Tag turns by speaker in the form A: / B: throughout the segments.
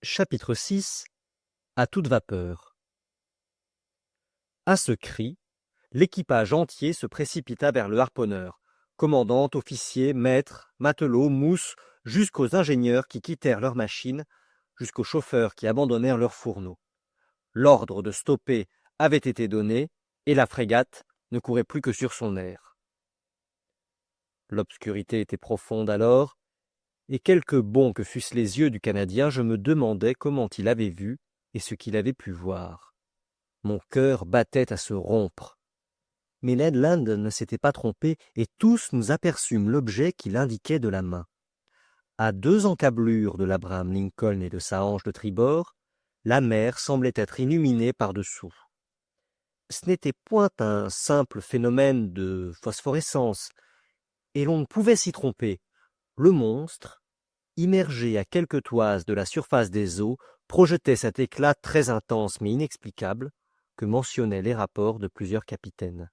A: Chapitre 6. À toute vapeur. À ce cri, l'équipage entier se précipita vers le harponneur, commandant, officiers, maîtres, matelots, mousses, jusqu'aux ingénieurs qui quittèrent leurs machines, jusqu'aux chauffeurs qui abandonnèrent leurs fourneaux. L'ordre de stopper avait été donné, et la frégate ne courait plus que sur son air. L'obscurité était profonde alors, et quelque bons que fussent les yeux du Canadien, je me demandais comment il avait vu et ce qu'il avait pu voir. Mon cœur battait à se rompre. Mais Ned Land ne s'était pas trompé, et tous nous aperçûmes l'objet qu'il indiquait de la main. À 2 encablures de l'Abraham Lincoln et de sa hanche de tribord, la mer semblait être illuminée par-dessous. Ce n'était point un simple phénomène de phosphorescence, et l'on ne pouvait s'y tromper. Le monstre, immergé à quelques toises de la surface des eaux, projetait cet éclat très intense mais inexplicable que mentionnaient les rapports de plusieurs capitaines.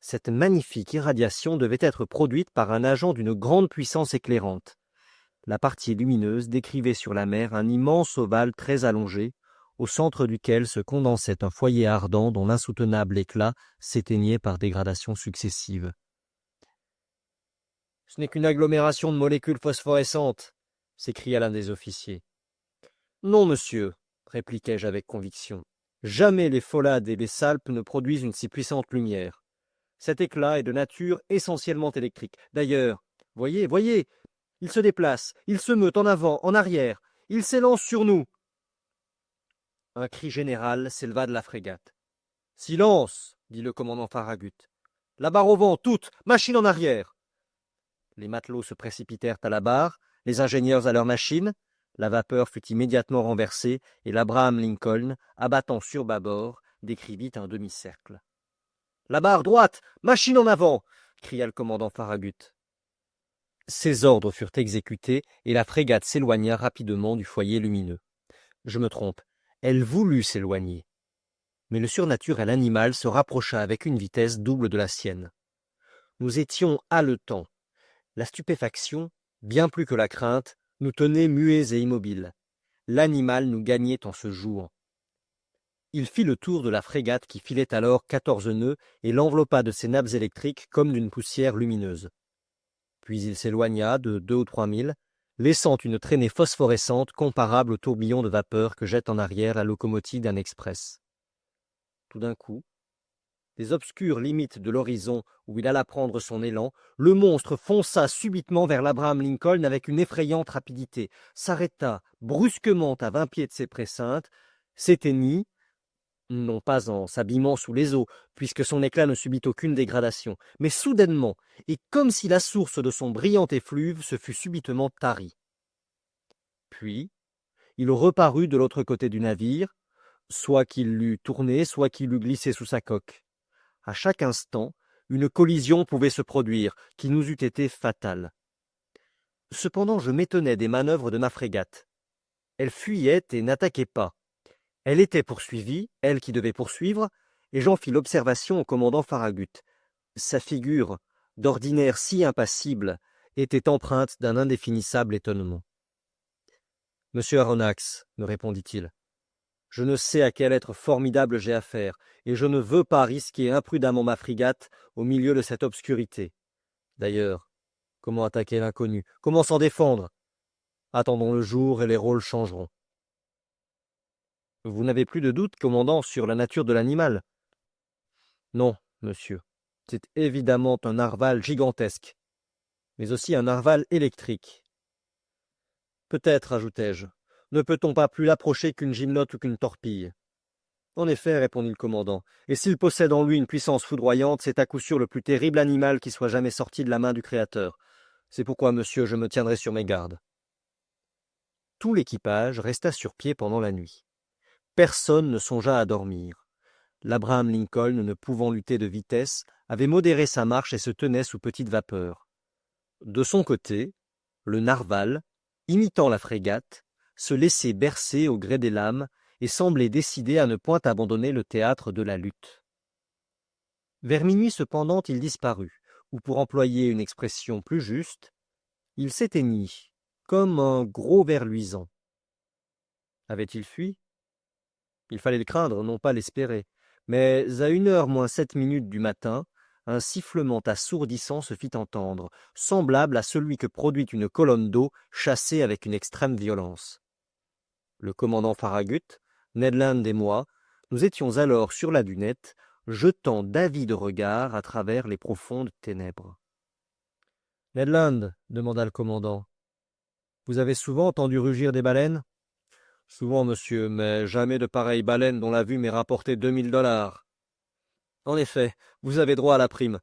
A: Cette magnifique irradiation devait être produite par un agent d'une grande puissance éclairante. La partie lumineuse décrivait sur la mer un immense ovale très allongé, au centre duquel se condensait un foyer ardent dont l'insoutenable éclat s'éteignait par dégradations successives. « Ce n'est qu'une agglomération de molécules phosphorescentes !» s'écria l'un des officiers. « Non, monsieur, » répliquai-je avec conviction. « Jamais les Pholades et les Salpes ne produisent une si puissante lumière. Cet éclat est de nature essentiellement électrique. D'ailleurs, voyez, il se déplace, il se meut en avant, en arrière, il s'élance sur nous. » Un cri général s'éleva de la frégate. « Silence !» dit le commandant Farragut. « La barre au vent, toute, machine en arrière !» Les matelots se précipitèrent à la barre, les ingénieurs à leurs machines. La vapeur fut immédiatement renversée et l'Abraham Lincoln, abattant sur bâbord, décrivit un demi-cercle. « La barre droite, machine en avant !» cria le commandant Farragut. Ces ordres furent exécutés et la frégate s'éloigna rapidement du foyer lumineux. Je me trompe, elle voulut s'éloigner. Mais le surnaturel animal se rapprocha avec une vitesse double de la sienne. Nous étions haletants. La stupéfaction, bien plus que la crainte, nous tenait muets et immobiles. L'animal nous gagnait en se jouant. Il fit le tour de la frégate qui filait alors 14 nœuds et l'enveloppa de ses nappes électriques comme d'une poussière lumineuse. Puis il s'éloigna de 2 ou 3 milles, laissant une traînée phosphorescente comparable au tourbillon de vapeur que jette en arrière la locomotive d'un express. Tout d'un coup, des obscures limites de l'horizon où il alla prendre son élan, le monstre fonça subitement vers l'Abraham Lincoln avec une effrayante rapidité, s'arrêta brusquement à 20 pieds de ses précintes, s'éteignit, non pas en s'abîmant sous les eaux, puisque son éclat ne subit aucune dégradation, mais soudainement, et comme si la source de son brillant effluve se fût subitement tarie. Puis, il reparut de l'autre côté du navire, soit qu'il l'eût tourné, soit qu'il eût glissé sous sa coque. À chaque instant, une collision pouvait se produire, qui nous eût été fatale. Cependant, je m'étonnais des manœuvres de ma frégate. Elle fuyait et n'attaquait pas. Elle était poursuivie, elle qui devait poursuivre, et j'en fis l'observation au commandant Farragut. Sa figure, d'ordinaire si impassible, était empreinte d'un indéfinissable étonnement. « Monsieur Aronnax, me répondit-il, je ne sais à quel être formidable j'ai affaire, et je ne veux pas risquer imprudemment ma frégate au milieu de cette obscurité. D'ailleurs, comment attaquer l'inconnu? Comment s'en défendre? Attendons le jour et les rôles changeront. » Vous n'avez plus de doute, commandant, sur la nature de l'animal? Non, monsieur. C'est évidemment un narval gigantesque, mais aussi un narval électrique. Peut-être, ajoutai-je, ne peut-on pas plus l'approcher qu'une gymnote ou qu'une torpille? En effet, répondit le commandant, et s'il possède en lui une puissance foudroyante, c'est à coup sûr le plus terrible animal qui soit jamais sorti de la main du Créateur. C'est pourquoi, monsieur, je me tiendrai sur mes gardes. Tout l'équipage resta sur pied pendant la nuit. Personne ne songea à dormir. L'Abraham Lincoln, ne pouvant lutter de vitesse, avait modéré sa marche et se tenait sous petite vapeur. De son côté, le narval, imitant la frégate, se laissait bercer au gré des lames et semblait décidé à ne point abandonner le théâtre de la lutte. Vers minuit cependant, il disparut, ou pour employer une expression plus juste, il s'éteignit, comme un gros ver luisant. Avait-il fui? Il fallait le craindre, non pas l'espérer. Mais à 1h moins 7 minutes du matin, un sifflement assourdissant se fit entendre, semblable à celui que produit une colonne d'eau chassée avec une extrême violence. Le commandant Farragut, Ned Land et moi, nous étions alors sur la dunette, jetant d'avides regards à travers les profondes ténèbres. « Ned Land, demanda le commandant, vous avez souvent entendu rugir des baleines ? Souvent, monsieur, mais jamais de pareilles baleines dont la vue m'ait rapporté 2000 $. En effet, vous avez droit à la prime.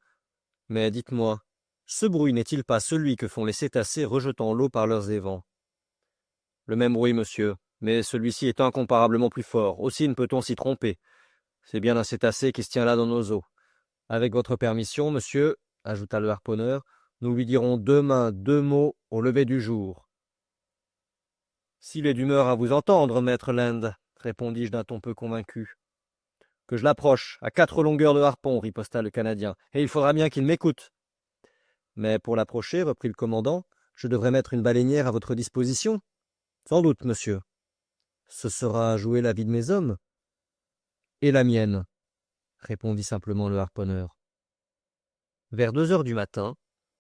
A: Mais dites-moi, ce bruit n'est-il pas celui que font les cétacés rejetant l'eau par leurs évents? Le même bruit, monsieur, mais celui-ci est incomparablement plus fort. Aussi ne peut-on s'y tromper. C'est bien un cétacé qui se tient là dans nos eaux. Avec votre permission, monsieur, ajouta le harponneur, nous lui dirons demain 2 mots au lever du jour. S'il est d'humeur à vous entendre, maître Land, répondis-je d'un ton peu convaincu. Que je l'approche, à 4 longueurs de harpon, riposta le Canadien, et il faudra bien qu'il m'écoute. Mais pour l'approcher, reprit le commandant, je devrais mettre une baleinière à votre disposition. Sans doute, monsieur. Ce sera jouer la vie de mes hommes. Et la mienne, répondit simplement le harponneur. Vers 2 heures du matin,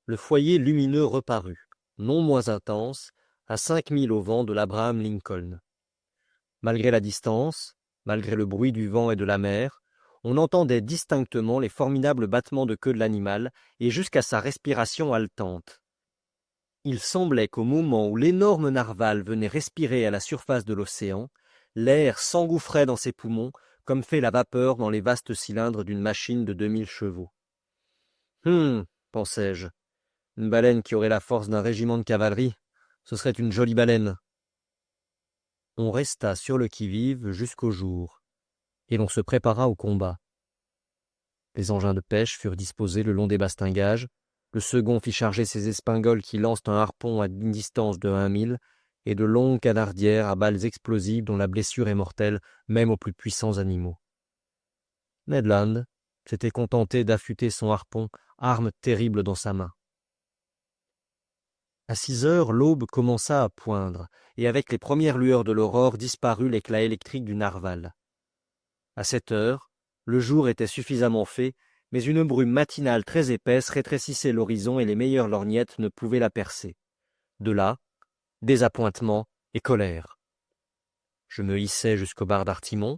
A: le foyer lumineux reparut, non moins intense, à 5 milles au vent de l'Abraham Lincoln. Malgré la distance, malgré le bruit du vent et de la mer, on entendait distinctement les formidables battements de queue de l'animal et jusqu'à sa respiration haletante. Il semblait qu'au moment où l'énorme narwal venait respirer à la surface de l'océan, l'air s'engouffrait dans ses poumons comme fait la vapeur dans les vastes cylindres d'une machine de 2000 chevaux. Pensai-je, une baleine qui aurait la force d'un régiment de cavalerie, ce serait une jolie baleine. On resta sur le qui-vive jusqu'au jour, et l'on se prépara au combat. Les engins de pêche furent disposés le long des bastingages, le second fit charger ses espingoles qui lancent un harpon à une distance de 1 mille, et de longues canardières à balles explosives dont la blessure est mortelle même aux plus puissants animaux. Ned Land s'était contenté d'affûter son harpon, arme terrible dans sa main. À 6 heures, l'aube commença à poindre, et avec les premières lueurs de l'aurore disparut l'éclat électrique du narwal. À 7 heures, le jour était suffisamment fait, mais une brume matinale très épaisse rétrécissait l'horizon et les meilleures lorgnettes ne pouvaient la percer. De là, désappointement et colère. Je me hissai jusqu'au bar d'artimon.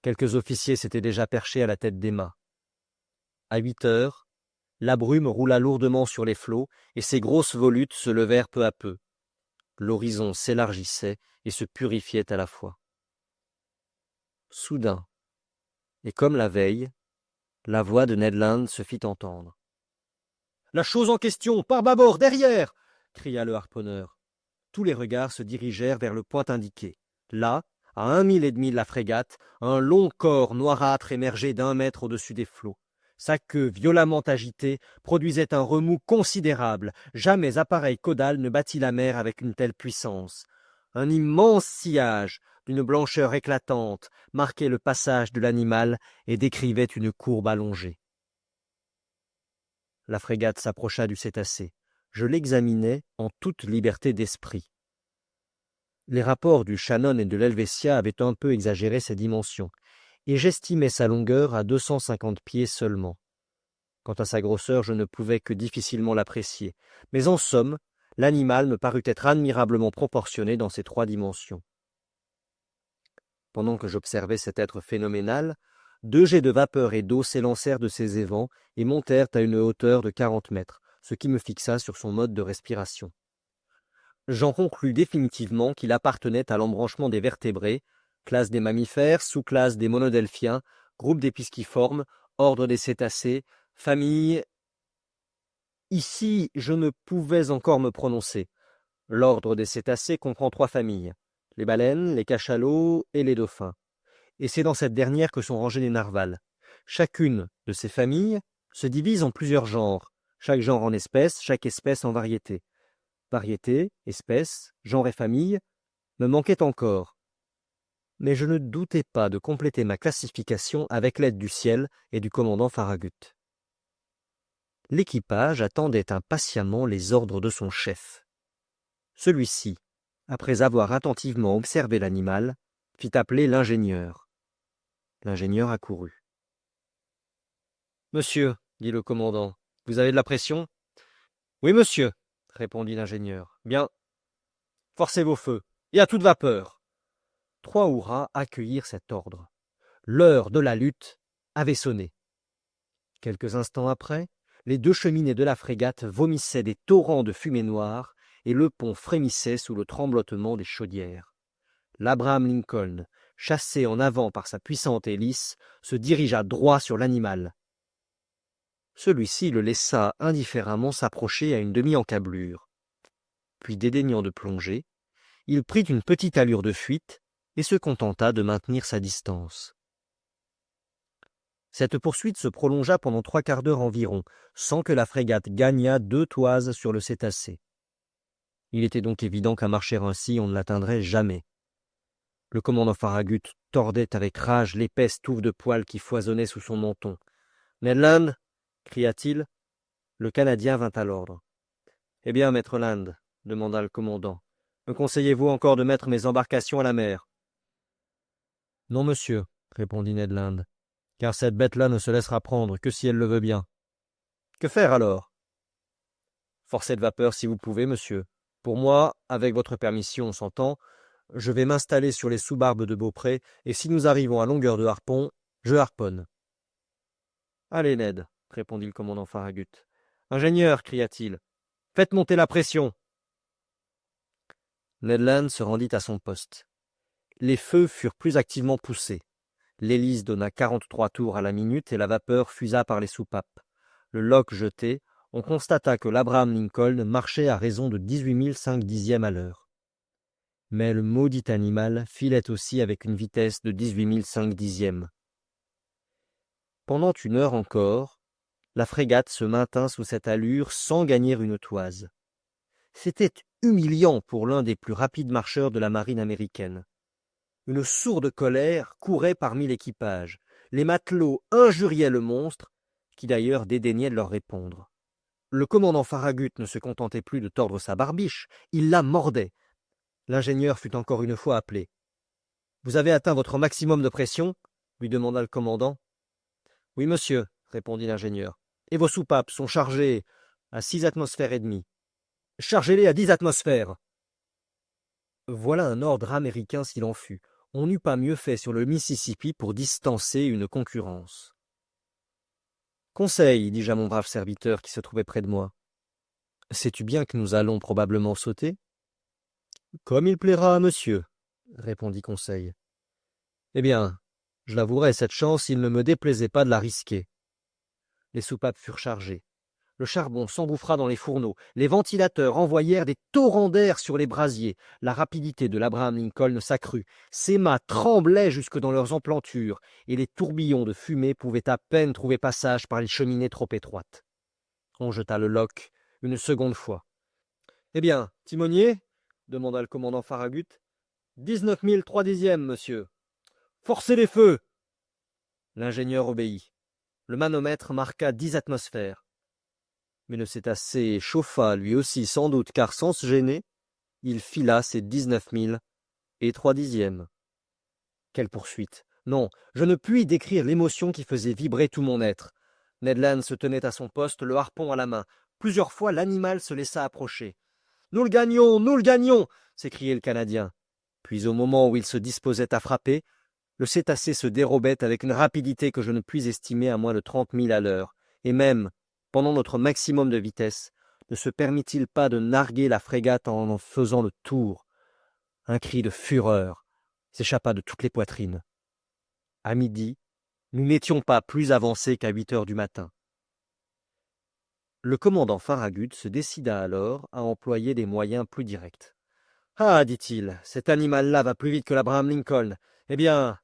A: Quelques officiers s'étaient déjà perchés à la tête des mâts. À 8 heures, la brume roula lourdement sur les flots et ses grosses volutes se levèrent peu à peu. L'horizon s'élargissait et se purifiait à la fois. Soudain, et comme la veille, la voix de Ned Land se fit entendre. « La chose en question, par bâbord, derrière !» cria le harponneur. Tous les regards se dirigèrent vers le point indiqué. Là, à 1 mille et demi de la frégate, un long corps noirâtre émergeait d'1 mètre au-dessus des flots. Sa queue, violemment agitée, produisait un remous considérable. Jamais appareil caudal ne battit la mer avec une telle puissance. Un immense sillage, d'une blancheur éclatante, marquait le passage de l'animal et décrivait une courbe allongée. La frégate s'approcha du cétacé. Je l'examinai en toute liberté d'esprit. Les rapports du Shannon et de l'Helvetia avaient un peu exagéré ses dimensions, et j'estimais sa longueur à 250 pieds seulement. Quant à sa grosseur, je ne pouvais que difficilement l'apprécier, mais en somme, l'animal me parut être admirablement proportionné dans ses 3 dimensions. Pendant que j'observais cet être phénoménal, 2 jets de vapeur et d'eau s'élancèrent de ses évents et montèrent à une hauteur de 40 mètres, ce qui me fixa sur son mode de respiration. J'en conclus définitivement qu'il appartenait à l'embranchement des vertébrés, classe des mammifères, sous-classe des monodelphiens, groupe des pisciformes, ordre des cétacés, famille... Ici, je ne pouvais encore me prononcer. L'ordre des cétacés comprend 3 familles, les baleines, les cachalots et les dauphins. Et c'est dans cette dernière que sont rangés les narvals. Chacune de ces familles se divise en plusieurs genres, chaque genre en espèces, chaque espèce en variété. Variété, espèce, genre et famille me manquaient encore. Mais je ne doutais pas de compléter ma classification avec l'aide du ciel et du commandant Farragut. L'équipage attendait impatiemment les ordres de son chef. Celui-ci, après avoir attentivement observé l'animal, fit appeler l'ingénieur. L'ingénieur accourut. « Monsieur, dit le commandant, vous avez de la pression ? » ?»« Oui, monsieur, répondit l'ingénieur. « Bien, forcez vos feux, et à toute vapeur. » 3 hurrahs accueillirent cet ordre. L'heure de la lutte avait sonné. Quelques instants après, les 2 cheminées de la frégate vomissaient des torrents de fumée noire et le pont frémissait sous le tremblotement des chaudières. L'Abraham Lincoln, chassé en avant par sa puissante hélice, se dirigea droit sur l'animal. Celui-ci le laissa indifféremment s'approcher à une demi-encablure. Puis, dédaignant de plonger, il prit une petite allure de fuite et se contenta de maintenir sa distance. Cette poursuite se prolongea pendant 3/4 d'heure environ, sans que la frégate gagnât 2 toises sur le cétacé. Il était donc évident qu'à marcher ainsi, on ne l'atteindrait jamais. Le commandant Farragut tordait avec rage l'épaisse touffe de poils qui foisonnait sous son menton. « Ned Land » cria-t-il. Le Canadien vint à l'ordre. « Eh bien, maître Land, » demanda le commandant, « me conseillez-vous encore de mettre mes embarcations à la mer ?»« Non, monsieur, » répondit Ned Land, « car cette bête-là ne se laissera prendre que si elle le veut bien. »« Que faire alors ?»« Forcer de vapeur si vous pouvez, monsieur. Pour moi, avec votre permission, on s'entend, je vais m'installer sur les sous-barbes de Beaupré, et si nous arrivons à longueur de harpon, je harponne. »« Allez, Ned, » répondit le commandant Farragut. « Ingénieur, cria-t-il, faites monter la pression. » Ned Land se rendit à son poste. Les feux furent plus activement poussés. L'hélice donna 43 tours à la minute et la vapeur fusa par les soupapes. Le loch jeté, on constata que l'Abraham Lincoln marchait à raison de 18 5 dixièmes à l'heure. Mais le maudit animal filait aussi avec une vitesse de 18 5 dixièmes. Pendant 1 heure encore, la frégate se maintint sous cette allure sans gagner une toise. C'était humiliant pour l'un des plus rapides marcheurs de la marine américaine. Une sourde colère courait parmi l'équipage. Les matelots injuriaient le monstre, qui d'ailleurs dédaignait de leur répondre. Le commandant Farragut ne se contentait plus de tordre sa barbiche, il la mordait. L'ingénieur fut encore une fois appelé. « Vous avez atteint votre maximum de pression ?» lui demanda le commandant. « Oui, monsieur, » répondit l'ingénieur. « Et vos soupapes sont chargées à 6 atmosphères et demie. »« Chargez-les à 10 atmosphères !» Voilà un ordre américain s'il en fut. On n'eût pas mieux fait sur le Mississippi pour distancer une concurrence. « Conseil, dis-je à mon brave serviteur qui se trouvait près de moi. Sais-tu bien que nous allons probablement sauter ? » « Comme il plaira à monsieur, » répondit Conseil. « Eh bien, je l'avouerai, cette chance, il ne me déplaisait pas de la risquer. » Les soupapes furent chargées. Le charbon s'engouffra dans les fourneaux. Les ventilateurs envoyèrent des torrents d'air sur les brasiers. La rapidité de l'Abraham Lincoln s'accrut. Ses mâts tremblaient jusque dans leurs emplantures, et les tourbillons de fumée pouvaient à peine trouver passage par les cheminées trop étroites. On jeta le loch une seconde fois. « Eh bien, timonier ?» demanda le commandant Farragut. « 19 3 dixièmes, monsieur. »« Forcez les feux !» L'ingénieur obéit. Le manomètre marqua 10 atmosphères. Mais le cétacé chauffa lui aussi sans doute, car sans se gêner, il fila ses 19 3 dixièmes. Quelle poursuite! Non, je ne puis décrire l'émotion qui faisait vibrer tout mon être. Ned Land se tenait à son poste, le harpon à la main. Plusieurs fois, l'animal se laissa approcher. « Nous le gagnons, nous le gagnons !» s'écriait le Canadien. Puis au moment où il se disposait à frapper, le cétacé se dérobait avec une rapidité que je ne puis estimer à moins de 30 000 à l'heure, et même, pendant notre maximum de vitesse, ne se permit-il pas de narguer la frégate en faisant le tour. Un cri de fureur s'échappa de toutes les poitrines. À midi, nous n'étions pas plus avancés qu'à 8 heures du matin. Le commandant Farragut se décida alors à employer des moyens plus directs. « Ah, dit-il, cet animal-là va plus vite que l'Abraham Lincoln. Eh bien,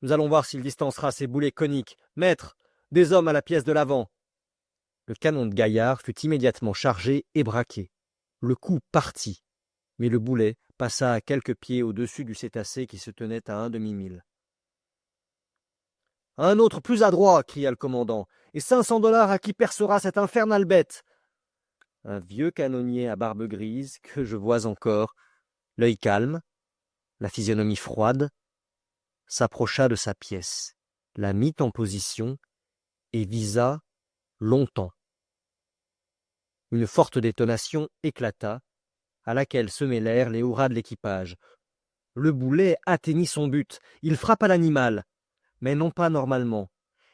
A: nous allons voir s'il distancera ces boulets coniques. Maître, des hommes à la pièce de l'avant. » Le canon de Gaillard fut immédiatement chargé et braqué. Le coup partit, mais le boulet passa à quelques pieds au-dessus du cétacé qui se tenait à un demi-mille. « Un autre plus adroit !» cria le commandant. « Et 500 $ à qui percera cette infernale bête !» Un vieux canonnier à barbe grise, que je vois encore, L'œil calme, la physionomie froide, s'approcha de sa pièce, la mit en position et visa longtemps. Une forte détonation éclata, à laquelle se mêlèrent les hurrahs de l'équipage. Le boulet atteignit son but, il frappa l'animal, mais non pas normalement,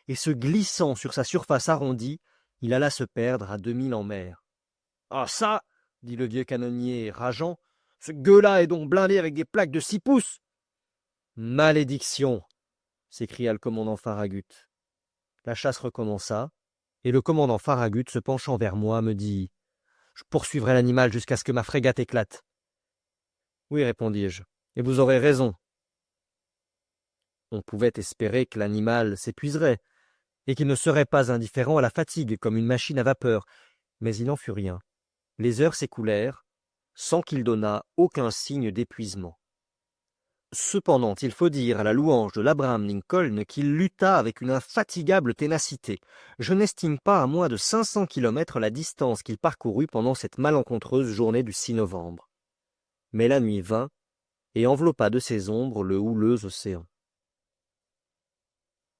A: et se glissant sur sa surface arrondie, il alla se perdre à 2000 en mer. « Ah ça !» dit le vieux canonnier, rageant, « ce gueux-là est donc blindé avec des plaques de 6 pouces !»« Malédiction !» s'écria le commandant Farragut. La chasse recommença, et le commandant Farragut, se penchant vers moi, me dit « Je poursuivrai l'animal jusqu'à ce que ma frégate éclate. »« Oui, répondis-je, et vous aurez raison. » On pouvait espérer que l'animal s'épuiserait, et qu'il ne serait pas indifférent à la fatigue comme une machine à vapeur, mais il n'en fut rien. Les heures s'écoulèrent, sans qu'il donnât aucun signe d'épuisement. Cependant, il faut dire à la louange de l'Abraham Lincoln qu'il lutta avec une infatigable ténacité. Je n'estime pas à moins de 500 kilomètres la distance qu'il parcourut pendant cette malencontreuse journée du 6 novembre. Mais la nuit vint et enveloppa de ses ombres le houleux océan.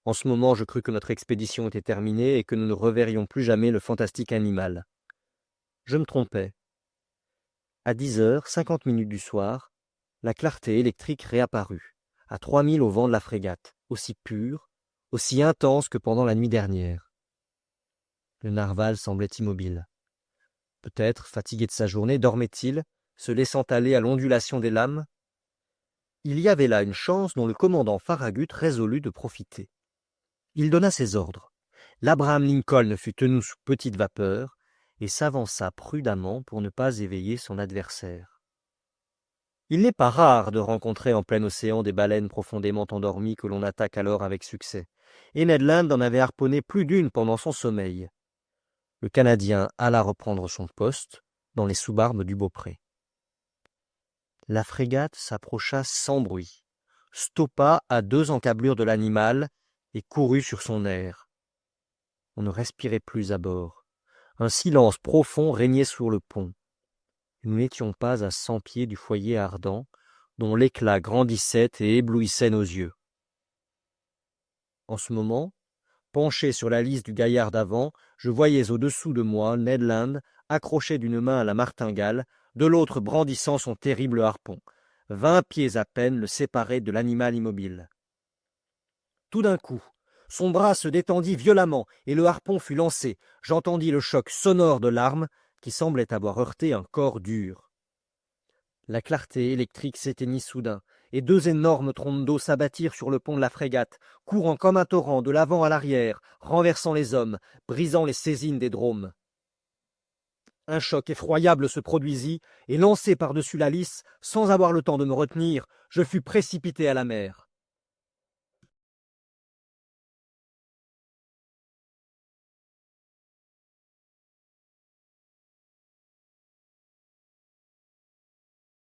A: En ce moment, je crus que notre expédition était terminée et que nous ne reverrions plus jamais le fantastique animal. Je me trompais. À 10h50 du soir, la clarté électrique réapparut, à 3000 au vent de la frégate, aussi pure, aussi intense que pendant la nuit dernière. Le narval semblait immobile. Peut-être, fatigué de sa journée, dormait-il, se laissant aller à l'ondulation des lames. Il y avait là une chance dont le commandant Farragut résolut de profiter. Il donna ses ordres. L'Abraham Lincoln fut tenu sous petite vapeur et s'avança prudemment pour ne pas éveiller son adversaire. Il n'est pas rare de rencontrer en plein océan des baleines profondément endormies que l'on attaque alors avec succès, et Ned Land en avait harponné plus d'une pendant son sommeil. Le Canadien alla reprendre son poste dans les sous-barbes du Beaupré. La frégate s'approcha sans bruit, stoppa à 2 encablures de l'animal et courut sur son air. On ne respirait plus à bord. Un silence profond régnait sur le pont. Nous n'étions pas à 100 pieds du foyer ardent, dont l'éclat grandissait et éblouissait nos yeux. En ce moment, penché sur la lisse du gaillard d'avant, je voyais au-dessous de moi Ned Land, accroché d'une main à la martingale, de l'autre brandissant son terrible harpon. 20 pieds à peine le séparaient de l'animal immobile. Tout d'un coup, son bras se détendit violemment et le harpon fut lancé. J'entendis le choc sonore de l'arme qui semblait avoir heurté un corps dur. La clarté électrique s'éteignit soudain, et 2 énormes trompes d'eau s'abattirent sur le pont de la frégate, courant comme un torrent de l'avant à l'arrière, renversant les hommes, brisant les saisines des dromes. Un choc effroyable se produisit, et lancé par-dessus la lisse, sans avoir le temps de me retenir, je fus précipité à la mer.